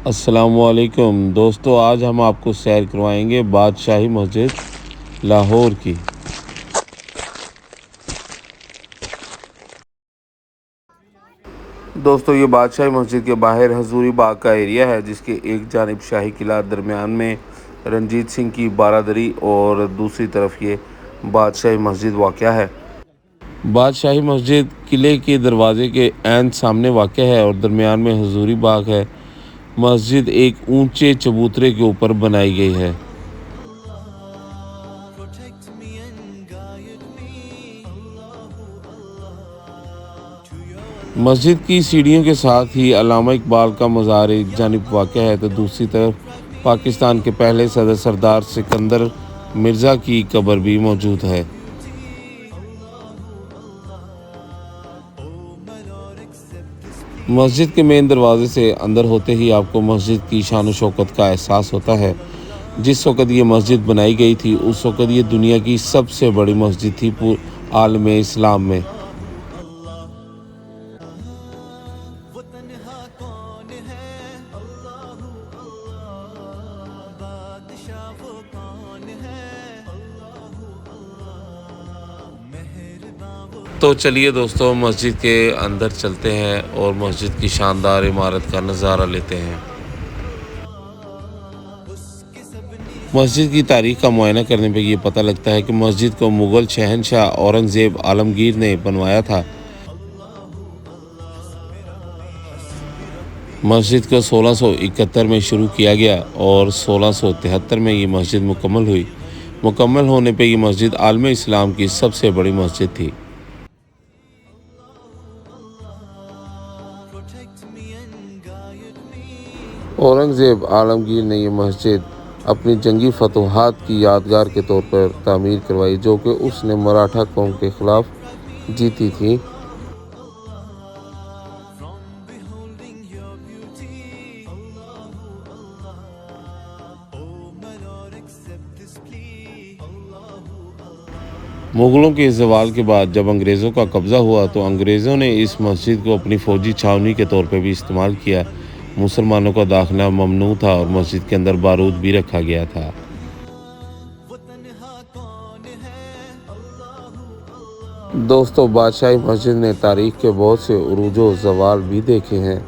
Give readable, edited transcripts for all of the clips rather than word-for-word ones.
السلام علیکم دوستو، آج ہم آپ کو سیر کروائیں گے بادشاہی مسجد لاہور کی۔ دوستو، یہ بادشاہی مسجد کے باہر حضوری باغ کا ایریا ہے، جس کے ایک جانب شاہی قلعہ، درمیان میں رنجیت سنگھ کی بارادری اور دوسری طرف یہ بادشاہی مسجد واقع ہے۔ بادشاہی مسجد قلعے کے دروازے کے عین سامنے واقع ہے اور درمیان میں حضوری باغ ہے۔ مسجد ایک اونچے چبوترے کے اوپر بنائی گئی ہے۔ مسجد کی سیڑھیوں کے ساتھ ہی علامہ اقبال کا مزار ایک جانب واقع ہے تو دوسری طرف پاکستان کے پہلے صدر سردار سکندر مرزا کی قبر بھی موجود ہے۔ مسجد کے مین دروازے سے اندر ہوتے ہی آپ کو مسجد کی شان و شوکت کا احساس ہوتا ہے۔ جس وقت یہ مسجد بنائی گئی تھی اس وقت یہ دنیا کی سب سے بڑی مسجد تھی عالم اسلام میں۔ تو چلیے دوستو، مسجد کے اندر چلتے ہیں اور مسجد کی شاندار عمارت کا نظارہ لیتے ہیں۔ مسجد کی تاریخ کا معائنہ کرنے پہ یہ پتہ لگتا ہے کہ مسجد کو مغل شہنشاہ اورنگزیب عالمگیر نے بنوایا تھا۔ مسجد کو 1671 میں شروع کیا گیا اور 1673 میں یہ مسجد مکمل ہوئی۔ مکمل ہونے پہ یہ مسجد عالم اسلام کی سب سے بڑی مسجد تھی۔ اورنگزیب عالمگیر نے یہ مسجد اپنی جنگی فتوحات کی یادگار کے طور پر تعمیر کروائی، جو کہ اس نے مراٹھا قوم کے خلاف جیتی تھی۔ مغلوں کے زوال کے بعد جب انگریزوں کا قبضہ ہوا تو انگریزوں نے اس مسجد کو اپنی فوجی چھاؤنی کے طور پہ بھی استعمال کیا۔ مسلمانوں کا داخلہ ممنوع تھا اور مسجد کے اندر بارود بھی رکھا گیا تھا۔ دوستو، بادشاہی مسجد نے تاریخ کے بہت سے عروج و زوال بھی دیکھے ہیں۔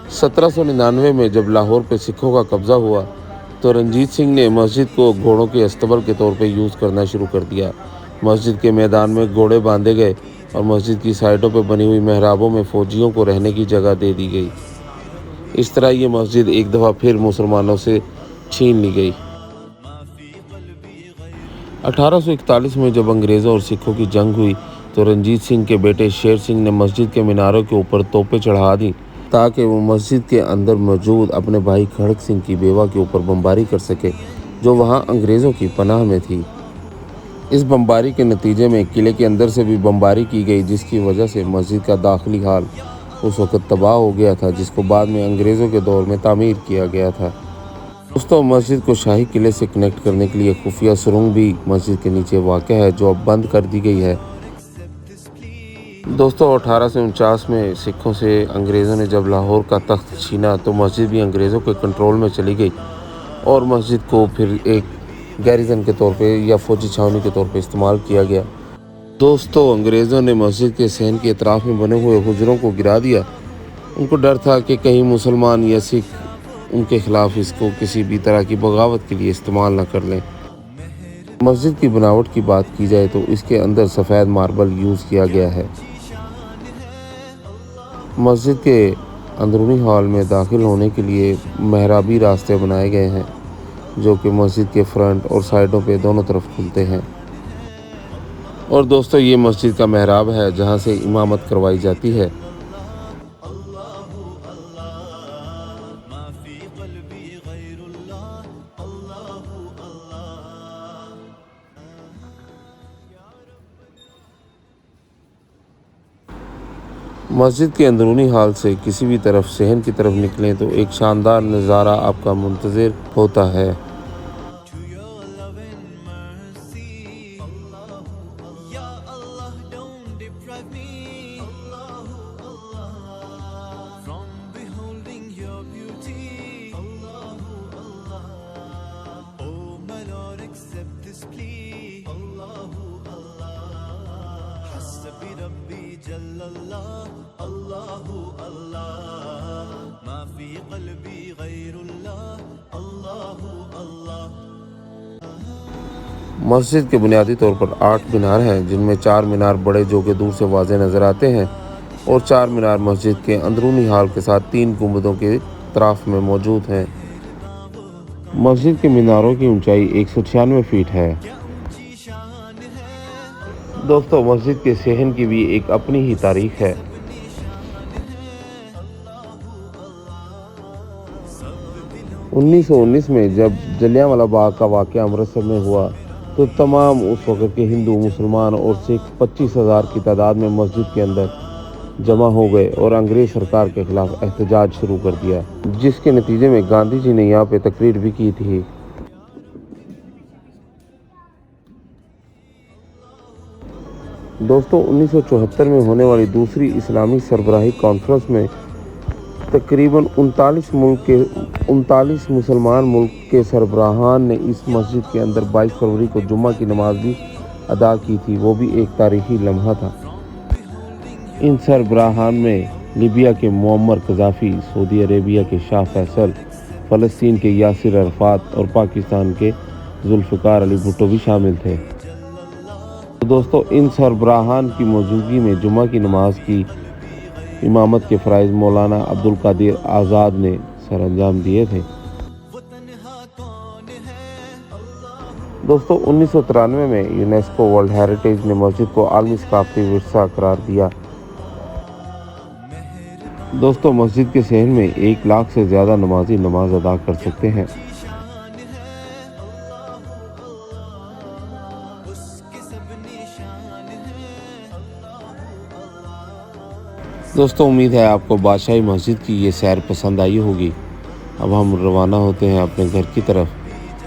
1799 میں جب لاہور پہ سکھوں کا قبضہ ہوا تو رنجیت سنگھ نے مسجد کو گھوڑوں کے استبل کے طور پہ یوز کرنا شروع کر دیا۔ مسجد کے میدان میں گھوڑے باندھے گئے اور مسجد کی سائٹوں پہ بنی ہوئی محرابوں میں فوجیوں کو رہنے کی جگہ دے دی گئی۔ اس طرح یہ مسجد ایک دفعہ پھر مسلمانوں سے چھین لی گئی۔ 1841 میں جب انگریزوں اور سکھوں کی جنگ ہوئی تو رنجیت سنگھ کے بیٹے شیر سنگھ نے مسجد کے میناروں کے اوپر توپیں چڑھا دیں تاکہ وہ مسجد کے اندر موجود اپنے بھائی کھڑک سنگھ کی بیوہ کے اوپر بمباری کر سکے، جو وہاں انگریزوں کی پناہ میں تھی۔ اس بمباری کے نتیجے میں قلعے کے اندر سے بھی بمباری کی گئی، جس کی وجہ سے مسجد کا داخلی حال اس وقت تباہ ہو گیا تھا، جس کو بعد میں انگریزوں کے دور میں تعمیر کیا گیا تھا۔ دوستو، مسجد کو شاہی قلعے سے کنیکٹ کرنے کے لیے خفیہ سرنگ بھی مسجد کے نیچے واقع ہے، جو اب بند کر دی گئی ہے۔ دوستو، 1849 میں سکھوں سے انگریزوں نے جب لاہور کا تخت چھینا تو مسجد بھی انگریزوں کے کنٹرول میں چلی گئی اور مسجد کو پھر ایک گیریزن کے طور پہ یا فوجی چھاؤنی کے طور پہ استعمال کیا گیا۔ دوستو، انگریزوں نے مسجد کے صحن کے اطراف میں بنے ہوئے حجروں کو گرا دیا۔ ان کو ڈر تھا کہ کہیں مسلمان یا سکھ ان کے خلاف اس کو کسی بھی طرح کی بغاوت کے لیے استعمال نہ کر لیں۔ مسجد کی بناوٹ کی بات کی جائے تو اس کے اندر سفید ماربل یوز کیا گیا ہے۔ مسجد کے اندرونی ہال میں داخل ہونے کے لیے محرابی راستے بنائے گئے ہیں، جو کہ مسجد کے فرنٹ اور سائڈوں پہ دونوں طرف کھلتے ہیں۔ اور دوستو، یہ مسجد کا محراب ہے جہاں سے امامت کروائی جاتی ہے۔ مسجد کے اندرونی حال سے کسی بھی طرف صحن کی طرف نکلیں تو ایک شاندار نظارہ آپ کا منتظر ہوتا ہے۔ مسجد کے بنیادی طور پر 8 مینار ہیں، جن میں 4 مینار بڑے جو کہ دور سے واضح نظر آتے ہیں اور 4 مینار مسجد کے اندرونی ہال کے ساتھ 3 گنبدوں کے اطراف میں موجود ہیں۔ مسجد کے میناروں کی اونچائی 196 فیٹ ہے۔ دوستو، مسجد کے صحن کی بھی ایک اپنی ہی تاریخ ہے۔ 1919 میں جب جلیانوالہ باغ کا واقعہ امرتسر میں ہوا تو تمام اس وقت کے ہندو، مسلمان اور سکھ 25,000 کی تعداد میں مسجد کے اندر جمع ہو گئے اور انگریز سرکار کے خلاف احتجاج شروع کر دیا، جس کے نتیجے میں گاندھی جی نے یہاں پہ تقریر بھی کی تھی۔ دوستو، 1974 میں ہونے والی دوسری اسلامی سربراہی کانفرنس میں تقریباً 39 مسلمان ملک کے سربراہان نے اس مسجد کے اندر 22 فروری کو جمعہ کی نماز بھی ادا کی تھی۔ وہ بھی ایک تاریخی لمحہ تھا۔ ان سربراہان میں لیبیا کے معمر قذافی، سعودی عربیہ کے شاہ فیصل، فلسطین کے یاسر عرفات اور پاکستان کے ذوالفقار علی بھٹو بھی شامل تھے۔ دوستو، ان سربراہان کی موجودگی میں جمعہ کی نماز کی امامت کے فرائض مولانا عبدالقادر آزاد نے سر انجام دیے تھے۔ دوستو، 1993 میں یونیسکو ورلڈ ہیریٹیج نے مسجد کو عالمی ثقافتی ورثہ قرار دیا۔ دوستو، مسجد کے صحن میں 1 لاکھ سے زیادہ نمازی نماز ادا کر سکتے ہیں۔ دوستو، امید ہے آپ کو بادشاہی مسجد کی یہ سیر پسند آئی ہوگی۔ اب ہم روانہ ہوتے ہیں اپنے گھر کی طرف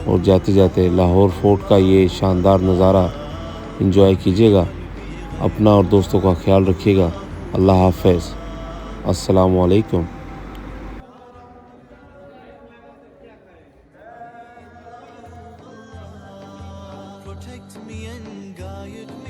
اور جاتے جاتے لاہور فورٹ کا یہ شاندار نظارہ انجوائے کیجیے گا۔ اپنا اور دوستوں کا خیال رکھیے گا۔ اللہ حافظ۔ السلام علیکم۔ Protect me and guide me.